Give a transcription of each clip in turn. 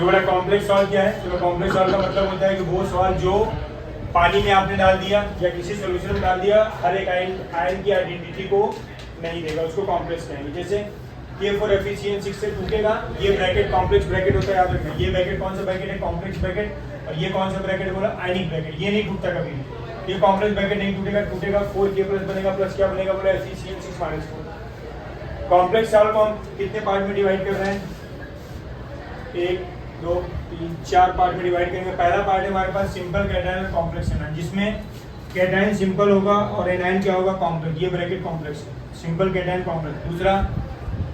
बेटा complex salt क्या है? तो कॉम्प्लेक्स सॉल्ट का मतलब होता है कि वो सॉल्ट जो पानी में आपने डाल दिया या किसी सोल्यूशन में डाल दिया, हर एक आयन की आइडेंटिटी को नहीं देगा, उसको कॉम्प्लेक्स कहेंगे। जैसे K4FeCN6 से टूटेगा, ये ब्रैकेट कॉम्प्लेक्स ब्रैकेट होता है, याद रखना। ये ब्रैकेट कौन सा ब्रैकेट है? Complex bracket. और ये कौन सा ब्रैकेट बोला? आयनिक ब्रैकेट। ये नहीं टूटता कभी भी, ये कॉम्प्लेक्स ब्रैकेट नहीं टूटेगा। टूटेगा 4K प्लस बनेगा, प्लस क्या बनेगा बोला? FeCN6 minus 4। कॉम्प्लेक्स सॉल्ट को हम कितने पार्ट में डिवाइड कर रहे हैं? 1 2 3 4 पार्ट में डिवाइड करेंगे। पहला पार्ट है हमारे पास सिंपल कैटायन और कॉम्प्लेक्स एनायन, जिसमें कैटायन सिंपल होगा और एनायन क्या होगा? कॉम्प्लेक्स। ये ब्रैकेट कॉम्प्लेक्स है, सिंपल कैटायन कॉम्प्लेक्स। दूसरा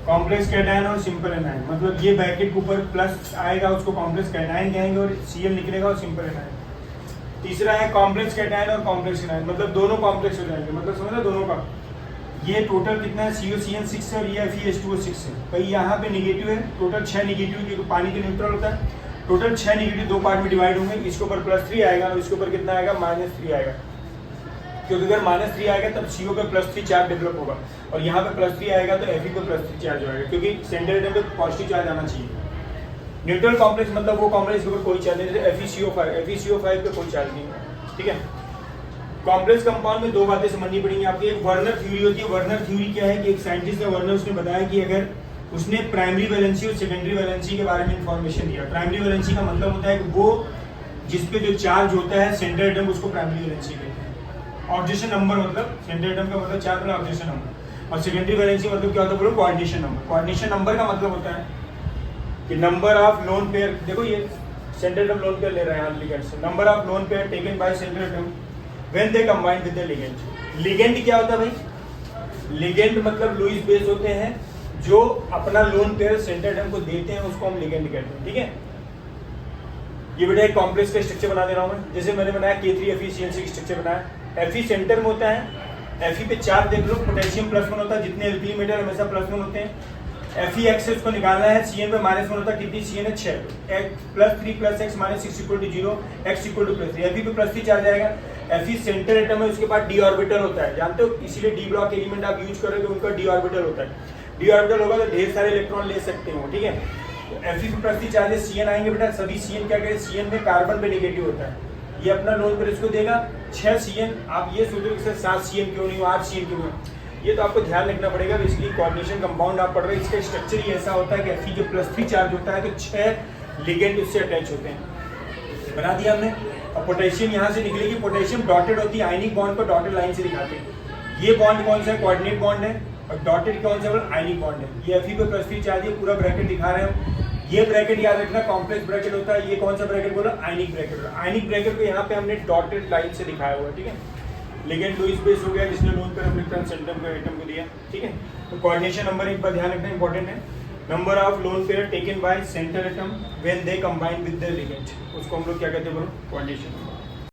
कॉम्प्लेक्स कैटायन और सिंपल एनायन, मतलब ये ब्रैकेट के ऊपर प्लस आएगा, उसको कॉम्प्लेक्स कैटायन कहेंगे और Cl निकलेगा और सिंपल एनायन। तीसरा है कॉम्प्लेक्स कैटायन और कॉम्प्लेक्स एनायन, मतलब दोनों कॉम्प्लेक्स हो जाएंगे, मतलब समझ लो दोनों का। ये टोटल कितना है? COCN6 है और ये FeH2O6 है। भाई यहाँ पे निगेटिव है, टोटल 6 निगेटिव, क्योंकि पानी के न्यूट्रल होता है। टोटल 6 निगेटिव दो पार्ट में डिवाइड होंगे। इसके ऊपर +3 आएगा और इसके ऊपर कितना आएगा? -3 आएगा, क्योंकि अगर -3 आएगा तब CO पे +3 चार्ज डेवलप होगा, और यहाँ पे +3 आएगा तो Fe पे +3 चार्ज आएगा, क्योंकि सेंटर एटम पे पॉजिटिव चार्ज आना चाहिए। न्यूट्रल कॉम्प्लेक्स मतलब वो कॉम्प्लेक्स के ऊपर कोई चार्ज नहीं, जैसे FeCO5 पे कोई चार्ज नहीं है, ठीक है। कॉम्प्लेक्स कंपाउंड में दो बातें समझनी पड़ेंगी आपको। एक वर्नर थ्योरी होती है। वर्नर थ्योरी क्या है कि एक साइंटिस्ट है वर्नर, उसने बताया कि अगर उसने प्राइमरी वैलेंसी और सेकेंडरी वैलेंसी के बारे में इंफॉर्मेशन दिया। प्राइमरी वैलेंसी का मतलब होता है कि वो जिस पे जो चार्ज होता है सेंटर एटम, उसको प्राइमरी वैलेंसी कहते हैं। ऑब्जेक्शन नंबर मतलब सेंटर एटम का मतलब चार्ज वाला ऑब्जेक्शन नंबर, और सेकेंडरी वैलेंसी मतलब क्या होता है? बोलो कोऑर्डिनेशन नंबर। कोऑर्डिनेशन नंबर का मतलब होता है कि नंबर ऑफ लोन पेयर, देखो ये सेंटर एटम लोन पेयर ले रहे हैं लिगेंड से, number of lone pair taken by centre atom when they combine with the ligand. Ligand क्या होता है भाई? लिगेंड मतलब लुईस बेस होते हैं जो अपना लोन पेयर सेंटर एटम को देते हैं, उसको हम लिगेंड कहते हैं, ठीक है। ये बेटा एक कॉम्प्लेक्स का स्ट्रक्चर बना दे रहा हूं मैं। जैसे मैंने बनाया K3FeCN6 स्ट्रक्चर बनाया। Fe सेंटर में होता है, Fe पे चार्ज देख लो, पोटेशियम +1 होता है, जितने एल्किली मेटल हमेशा +1 होते हैं। FeX से उसको निकालना है, Cn पे -1 होता है, कितनी Cn है? 6। +3 + x - 6 = 0, x = +3। Fe पे +3 चार्ज आएगा। Fe सेंटर एटम है, उसके बाद d ऑर्बिटल होता है, जानते हो, इसीलिए d ब्लॉक एलिमेंट आप यूज करोगे, उनका d ऑर्बिटल होता है। d ऑर्बिटल होगा तो ढेर सारे इलेक्ट्रॉन ले सकते हो, ठीक है। तो Fe पे +3 चार्जेस Cn आएंगे बेटा, सभी Cn क्या करें? Cn में कार्बन पे नेगेटिव होता है, ये अपना लोन पेयर इसको देगा 6 Cn। आप ये सोचो कि 7 Cn क्यों नहीं हो, 8 Cn क्यों नहीं? ये तो आपको ध्यान रखना पड़ेगा, इसलिए कोऑर्डिनेशन कंपाउंड आप पढ़ रहे हैं, इसका स्ट्रक्चर ही ऐसा होता है कि Fe जो +3 चार्ज होता है तो 6 लिगेंड उससे अटैच होते हैं। बना दिया हमने। अब पोटेशियम यहाँ से निकलेगी, पोटेशियम डॉटेड होती है, आयनिक बॉन्ड को डॉटेड लाइन से दिखाते हैं। ये बॉन्ड कौन सा है? कोऑर्डिनेट बॉन्ड है। और डॉटेड कौन सा है? आयनिक बॉन्ड है। ये Fe पे +3 चार्ज है, पूरा ब्रैकेट दिखा रहे हैं। ये ब्रैकेट याद रखना कॉम्प्लेक्स ब्रैकेट होता है। ये कौन सा ब्रैकेट बोला? आयनिक ब्रैकेट। आयनिक ब्रैकेट को यहाँ पे हमने डॉटेड लाइन से दिखाया हुआ है, ठीक है। लिगेंड लुईस बेस हो गया, जिसने लोन पेयर इलेक्ट्रॉन सेंटर को एटम को दिया, ठीक है। तो कोऑर्डिनेशन नंबर एक बार ध्यान रखना इंपॉर्टेंट है। Number of lone pair taken by centre atom when they combine with the ligand, उसको हम लोग क्या कहते हैं बोलो? Coordination number.